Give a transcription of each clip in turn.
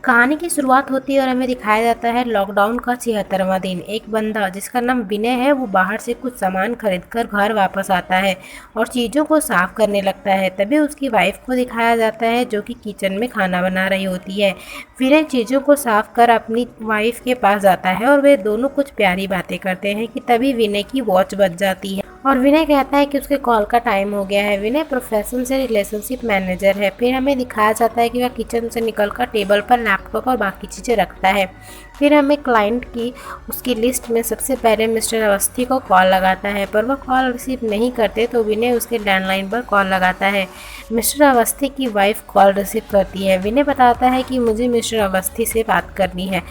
कहानी की शुरुआत होती है और हमें दिखाया जाता है लॉकडाउन का 76वां दिन। एक बंदा जिसका नाम विनय है वो बाहर से कुछ सामान खरीदकर घर वापस आता है और चीज़ों को साफ करने लगता है। तभी उसकी वाइफ को दिखाया जाता है जो कि किचन में खाना बना रही होती है। विनय चीज़ों को साफ कर अपनी वाइफ के पास जाता है और वे दोनों कुछ प्यारी बातें करते हैं कि तभी विनय की वॉच बज जाती है और विनय कहता है कि उसके कॉल का टाइम हो गया है। विनय प्रोफेशन से रिलेशनशिप मैनेजर है। फिर हमें दिखाया जाता है कि वह किचन से निकलकर टेबल पर लैपटॉप और बाकी चीज़ें रखता है। फिर हमें क्लाइंट की उसकी लिस्ट में सबसे पहले मिस्टर अवस्थी को कॉल लगाता है, पर वह कॉल रिसीव नहीं करते तो विनय उसके लैंडलाइन पर कॉल लगाता है। मिस्टर अवस्थी की वाइफ कॉल रिसीव करती है। विनय बताता है कि मुझे मिस्टर अवस्थी से बात करनी है।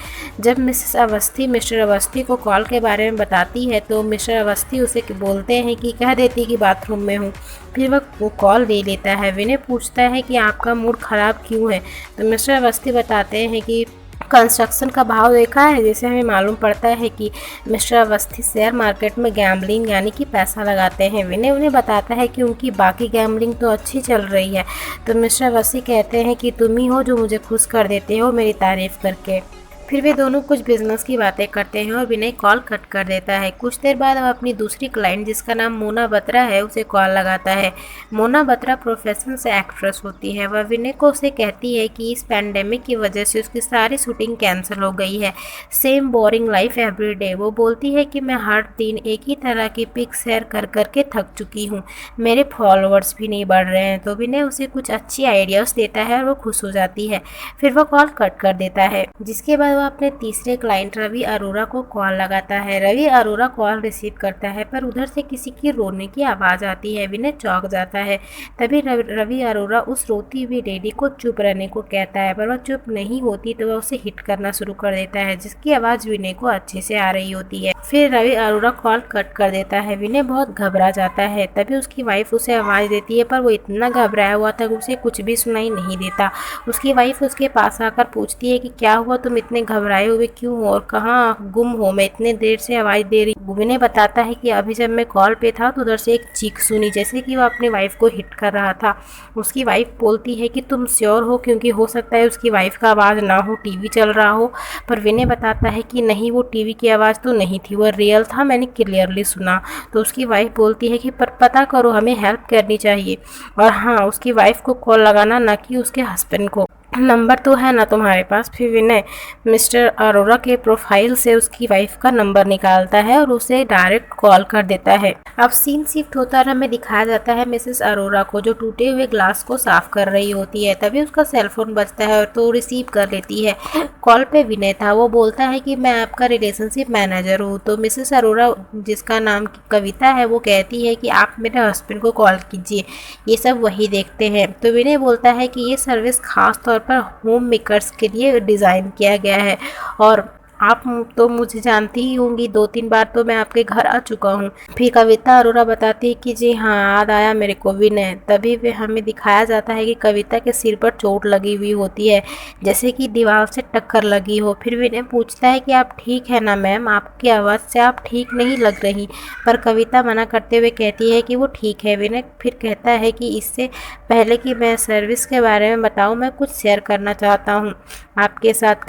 जब मिसेस अवस्थी मिस्टर अवस्थी को कॉल के बारे में बताती है तो मिस्टर अवस्थी उसे बोलते हैं कि कह देती कि बाथरूम में हूँ। फिर वह वो कॉल ले लेता है। विनय पूछता है कि आपका मूड ख़राब क्यों है, तो मिस्टर अवस्थी बताते हैं कि कंस्ट्रक्शन का भाव देखा है। जैसे हमें मालूम पड़ता है कि मिस्टर अवस्थी शेयर मार्केट में गैम्बलिंग यानी कि पैसा लगाते हैं। विनय उन्हें बताता है कि उनकी बाकी गैम्बलिंग तो अच्छी चल रही है। तो मिस्टर अवस्थी कहते हैं कि तुम ही हो जो मुझे खुश कर देते हो मेरी तारीफ़ करके। फिर वे दोनों कुछ बिजनेस की बातें करते हैं और विनय कॉल कट कर देता है। कुछ देर बाद वह अपनी दूसरी क्लाइंट जिसका नाम मोना बत्रा है उसे कॉल लगाता है। मोना बत्रा प्रोफेशन से एक्ट्रेस होती है। वह विनय को उसे कहती है कि इस पैंडेमिक की वजह से उसकी सारी शूटिंग कैंसिल हो गई है। Same boring life every day. वो बोलती है कि मैं हर दिन एक ही तरह की पिक शेयर कर करके थक चुकी हूँ, मेरे फॉलोअर्स भी नहीं बढ़ रहे हैं। तो विनय उसे कुछ अच्छी आइडियाज़ देता है और वो खुश हो जाती है। फिर वो कॉल कट कर देता है। जिसके बाद वह अपने तीसरे क्लाइंट रवि अरोरा को कॉल लगाता है। रवि अरोरा कॉल रिसीव करता है पर उधर से किसी की रोने की आवाज़ आती है। विनय चौंक जाता है। तभी रवि अरोरा उस रोती हुई लेडी को चुप रहने को कहता है, पर वह चुप नहीं होती तो वह उसे हिट करना शुरू कर देता है जिसकी आवाज़ विनय को अच्छे से आ रही होती है। फिर रवि अरोरा कॉल कट कर देता है। विनय बहुत घबरा जाता है। तभी उसकी वाइफ उसे आवाज़ देती है पर वो इतना घबराया हुआ था कि उसे कुछ भी सुनाई नहीं देता। उसकी वाइफ उसके पास आकर पूछती है कि क्या हुआ, तुम इतने घबराए हुए क्यों हो और कहाँ गुम हो, मैं इतने देर से आवाज़ दे रही। विनय बताता है कि अभी जब मैं कॉल पे था तो उधर से एक चीख सुनी जैसे कि वो अपनी वाइफ को हिट कर रहा था। उसकी वाइफ बोलती है कि तुम श्योर हो, क्योंकि हो सकता है उसकी वाइफ का आवाज़ ना हो, टीवी चल रहा हो। पर विनय बताता है कि नहीं, वो टीवी की आवाज़ तो नहीं थी, वो रियल था, मैंने क्लियरली सुना। तो उसकी वाइफ बोलती है कि पर पता करो, हमें हेल्प करनी चाहिए। और हाँ, उसकी वाइफ को कॉल लगाना, ना कि उसके हस्बैंड को। नंबर तो है ना तुम्हारे पास। फिर विनय मिस्टर अरोरा के प्रोफाइल से उसकी वाइफ का नंबर निकालता है और उसे डायरेक्ट कॉल कर देता है। अब सीन शिफ्ट होता है, हमें दिखाया जाता है मिसेस अरोरा को जो टूटे हुए ग्लास को साफ कर रही होती है। तभी उसका सेलफोन बजता है और तो रिसीव कर लेती है। कॉल पे विनय था। वो बोलता है कि मैं आपका रिलेशनशिप मैनेजर हूँ। तो मिसेस अरोरा जिसका नाम कविता है वो कहती है कि आप मेरे हस्बैंड को कॉल कीजिए, ये सब वही देखते हैं। तो विनय बोलता है कि ये सर्विस खास तौर पर होम मेकर्स के लिए डिज़ाइन किया गया है और आप तो मुझे जानती ही होंगी, 2-3 बार तो मैं आपके घर आ चुका हूँ। फिर कविता अरोरा बताती है कि जी हाँ, याद आया मेरे को विनय। तभी वे हमें दिखाया जाता है कि कविता के सिर पर चोट लगी हुई होती है जैसे कि दीवार से टक्कर लगी हो। फिर विनय पूछता है कि आप ठीक है ना मैम, आपकी आवाज़ से आप ठीक नहीं लग रही। पर कविता मना करते हुए कहती है कि वो ठीक है। विनय फिर कहता है कि इससे पहले कि मैं सर्विस के बारे में बताऊँ, मैं कुछ शेयर करना चाहता हूँ आपके साथ।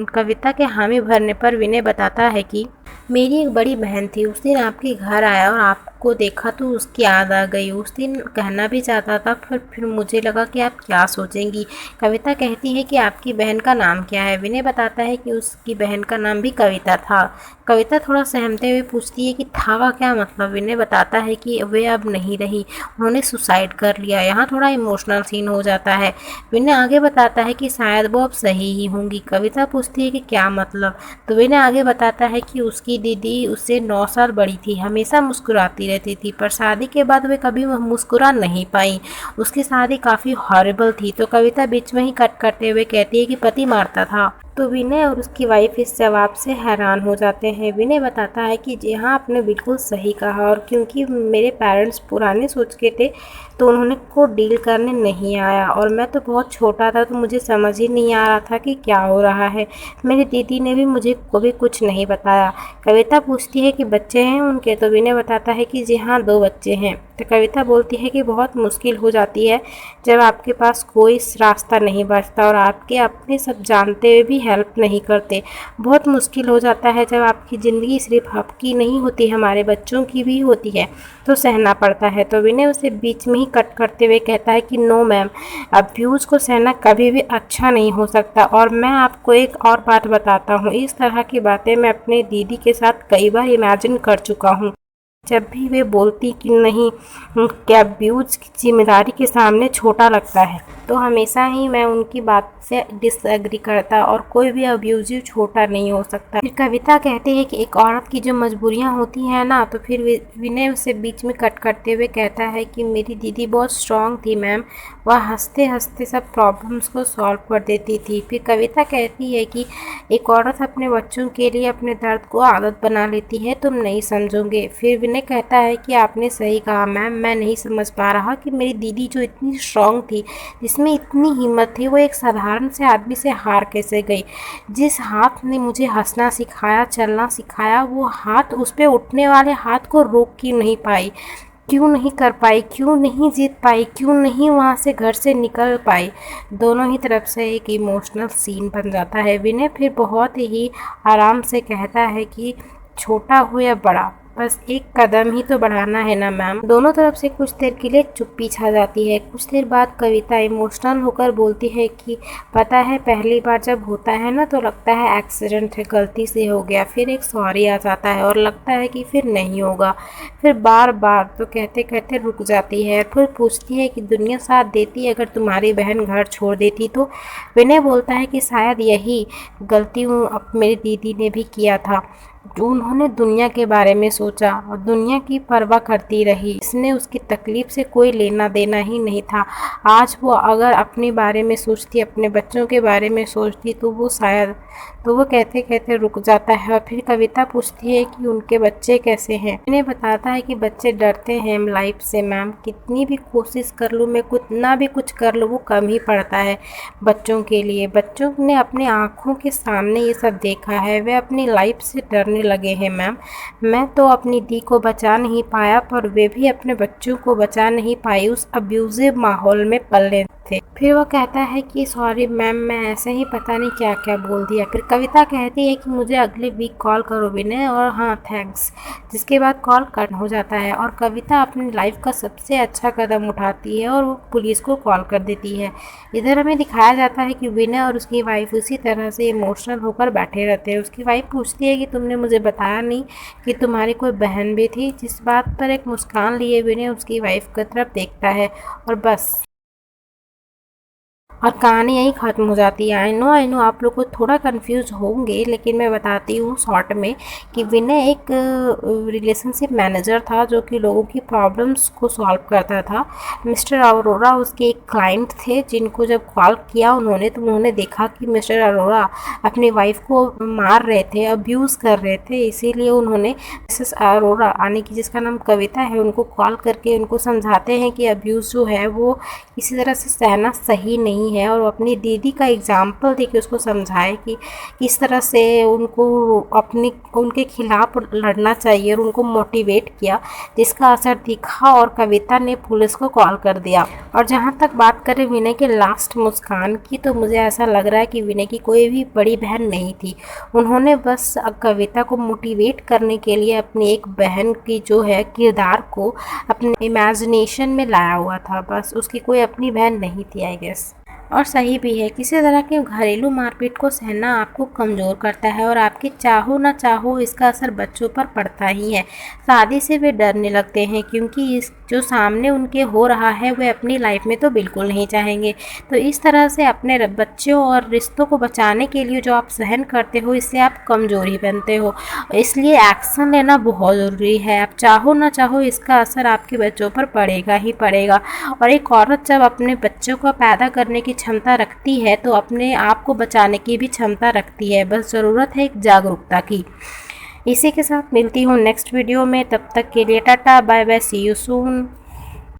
कविता के हामी भरने पर विनय बताता है कि मेरी एक बड़ी बहन थी, उस दिन आपके घर आया और आपको देखा तो उसकी याद आ गई। उस दिन कहना भी चाहता था पर फिर मुझे लगा कि आप क्या सोचेंगी। कविता कहती है कि आपकी बहन का नाम क्या है। विनय बताता है कि उसकी बहन का नाम भी कविता था। कविता थोड़ा सहमते हुए पूछती है कि था का क्या मतलब। विनय बताता है कि वे अब नहीं रही, उन्होंने सुसाइड कर लिया। यहाँ थोड़ा इमोशनल सीन हो जाता है। विनय आगे बताता है कि शायद वो अब सही ही होंगी। कविता पूछती है कि क्या मतलब। तो विनय आगे बताता है कि उसकी दीदी उससे 9 साल बड़ी थी, हमेशा मुस्कुराती रहती थी, पर शादी के बाद वे कभी मुस्कुरा नहीं पाई। उसकी शादी काफ़ी हॉरिबल थी। तो कविता बीच में ही कट करते हुए कहती है कि पति मारता था। तो विनय और उसकी वाइफ इस जवाब से हैरान हो जाते हैं। विनय बताता है कि जी हाँ, आपने बिल्कुल सही कहा, और क्योंकि मेरे पेरेंट्स पुराने सोच के थे तो उन्होंने को डील करने नहीं आया, और मैं तो बहुत छोटा था तो मुझे समझ ही नहीं आ रहा था कि क्या हो रहा है। मेरी दीदी ने भी मुझे कभी कुछ नहीं बताया। कविता पूछती है कि बच्चे हैं उनके। तो विनय बताता है कि जी हाँ, 2 बच्चे हैं। तो कविता बोलती है कि बहुत मुश्किल हो जाती है जब आपके पास कोई रास्ता नहीं बचता और आपके अपने सब जानते हुए भी हेल्प नहीं करते। बहुत मुश्किल हो जाता है जब आपकी ज़िंदगी सिर्फ आपकी नहीं होती, हमारे बच्चों की भी होती है, तो सहना पड़ता है। तो विनय उसे बीच में ही कट करते हुए कहता है कि नो मैम, अब्यूज़ को सहना कभी भी अच्छा नहीं हो सकता। और मैं आपको एक और बात बताता हूँ, इस तरह की बातें मैं अपने दीदी के साथ कई बार इमेजिन कर चुका हूँ। जब भी वे बोलती कि नहीं, क्या अब्यूज़ की जिम्मेदारी के सामने छोटा लगता है, तो हमेशा ही मैं उनकी बात से डिसएग्री करता और कोई भी अब्यूज़िव छोटा नहीं हो सकता। फिर कविता कहती है कि एक औरत की जो मजबूरियां होती हैं ना, तो फिर विनय उसे बीच में कट करते हुए कहता है कि मेरी दीदी बहुत स्ट्रांग थी मैम, वह हंसते हंसते सब प्रॉब्लम्स को सॉल्व कर देती थी। फिर कविता कहती है कि एक औरत अपने बच्चों के लिए अपने दर्द को आदत बना लेती है, तुम नहीं समझोगे। फिर विनय कहता है कि आपने सही कहा मैम, मैं नहीं समझ पा रहा कि मेरी दीदी जो इतनी स्ट्रांग थी, जिसमें इतनी हिम्मत थी, वो एक साधारण से आदमी से हार कैसे गई। जिस हाथ ने मुझे हंसना सिखाया, चलना सिखाया, वो हाथ उस पे उठने वाले हाथ को रोक क्यों नहीं पाई, क्यों नहीं कर पाई, क्यों नहीं जीत पाई, क्यों नहीं वहाँ से घर से निकल पाई। दोनों ही तरफ से एक इमोशनल सीन बन जाता है। विनय फिर बहुत ही आराम से कहता है कि छोटा हो या बड़ा, बस एक कदम ही तो बढ़ाना है ना मैम। दोनों तरफ से कुछ देर के लिए चुप्पी छा जाती है। कुछ देर बाद कविता इमोशनल होकर बोलती है कि पता है, पहली बार जब होता है ना तो लगता है एक्सीडेंट है, गलती से हो गया, फिर एक सॉरी आ जाता है और लगता है कि फिर नहीं होगा, फिर बार बार, तो कहते कहते रुक जाती है। फिर पूछती है कि दुनिया साथ देती अगर तुम्हारी बहन घर छोड़ देती तो। विनय बोलता है कि शायद यही गलती मेरी दीदी ने भी किया था, जो उन्होंने दुनिया के बारे में सोचा और दुनिया की परवाह करती रही, इसने उसकी तकलीफ से कोई लेना देना ही नहीं था। आज वो अगर अपने बारे में सोचती, अपने बच्चों के बारे में सोचती, तो वो शायद, तो वो कहते कहते रुक जाता है। और फिर कविता पूछती है कि उनके बच्चे कैसे हैं। इन्हें बताता है कि बच्चे डरते हैं लाइफ से मैम, कितनी भी कोशिश कर लूँ मैं, कितना भी कुछ कर लूँ, वो कम ही पड़ता है बच्चों के लिए। बच्चों ने अपने आँखों के सामने ये सब देखा है, वे अपनी लाइफ से डरने लगे हैं मैम। मैं तो अपनी दी को बचा नहीं पाया, पर वे भी अपने बच्चों को बचा नहीं पाई, उस अब्यूजिव माहौल में पले थे। फिर वो कहता है कि सॉरी मैम, मैं ऐसे ही पता नहीं क्या क्या बोल दिया। फिर कविता कहती है कि मुझे अगले वीक कॉल करो विनय, और हाँ थैंक्स, जिसके बाद कॉल कट हो जाता है। और कविता अपनी लाइफ का सबसे अच्छा कदम उठाती है और वो पुलिस को कॉल कर देती है। इधर हमें दिखाया जाता है कि विनय और उसकी वाइफ उसी तरह से इमोशनल होकर बैठे रहते हैं। उसकी वाइफ पूछती है कि तुमने मुझे बताया नहीं कि तुम्हारी कोई बहन भी थी, जिस बात पर एक मुस्कान लिए विनय उसकी वाइफ की तरफ देखता है और बस, और कहानी यहीं ख़त्म हो जाती है। आई नो आप लोग को थोड़ा कंफ्यूज होंगे, लेकिन मैं बताती हूँ शॉर्ट में कि विनय एक रिलेशनशिप मैनेजर था जो कि लोगों की प्रॉब्लम्स को सॉल्व करता था। मिस्टर अरोरा उसके एक क्लाइंट थे, जिनको जब कॉल किया उन्होंने, तो उन्होंने देखा कि मिस्टर अरोरा अपनी वाइफ को मार रहे थे, अब्यूज़ कर रहे थे। इसीलिए उन्होंने मिसेस अरोरा, यानी कि जिसका नाम कविता है, उनको कॉल करके उनको समझाते हैं कि अब्यूज़ जो है वो इसी तरह से सहना सही नहीं है, और अपनी दीदी का एग्जाम्पल दे के उसको समझाए कि किस तरह से उनको उनके खिलाफ लड़ना चाहिए, और उनको मोटिवेट किया, जिसका असर दिखा और कविता ने पुलिस को कॉल कर दिया। और जहाँ तक बात करें विनय के लास्ट मुस्कान की, तो मुझे ऐसा लग रहा है कि विनय की कोई भी बड़ी बहन नहीं थी। उन्होंने बस कविता को मोटिवेट करने के लिए अपनी एक बहन की जो है किरदार को अपने इमेजिनेशन में लाया हुआ था, बस उसकी कोई अपनी बहन नहीं थी आई गेस। और सही भी है, किसी तरह के घरेलू मारपीट को सहना आपको कमज़ोर करता है, और आपके चाहो ना चाहो इसका असर बच्चों पर पड़ता ही है। शादी से वे डरने लगते हैं, क्योंकि इस जो सामने उनके हो रहा है वे अपनी लाइफ में तो बिल्कुल नहीं चाहेंगे। तो इस तरह से अपने बच्चों और रिश्तों को बचाने के लिए जो आप सहन करते हो, इससे आप कमज़ोरी बनते हो। इसलिए एक्शन लेना बहुत ज़रूरी है। आप चाहो ना चाहो इसका असर आपके बच्चों पर पड़ेगा ही पड़ेगा। और एक औरत जब अपने बच्चों को पैदा करने की क्षमता रखती है, तो अपने आप को बचाने की भी क्षमता रखती है। बस ज़रूरत है एक जागरूकता की। इसी के साथ मिलती हूँ नेक्स्ट वीडियो में, तब तक के लिए tata bye bye, see you soon.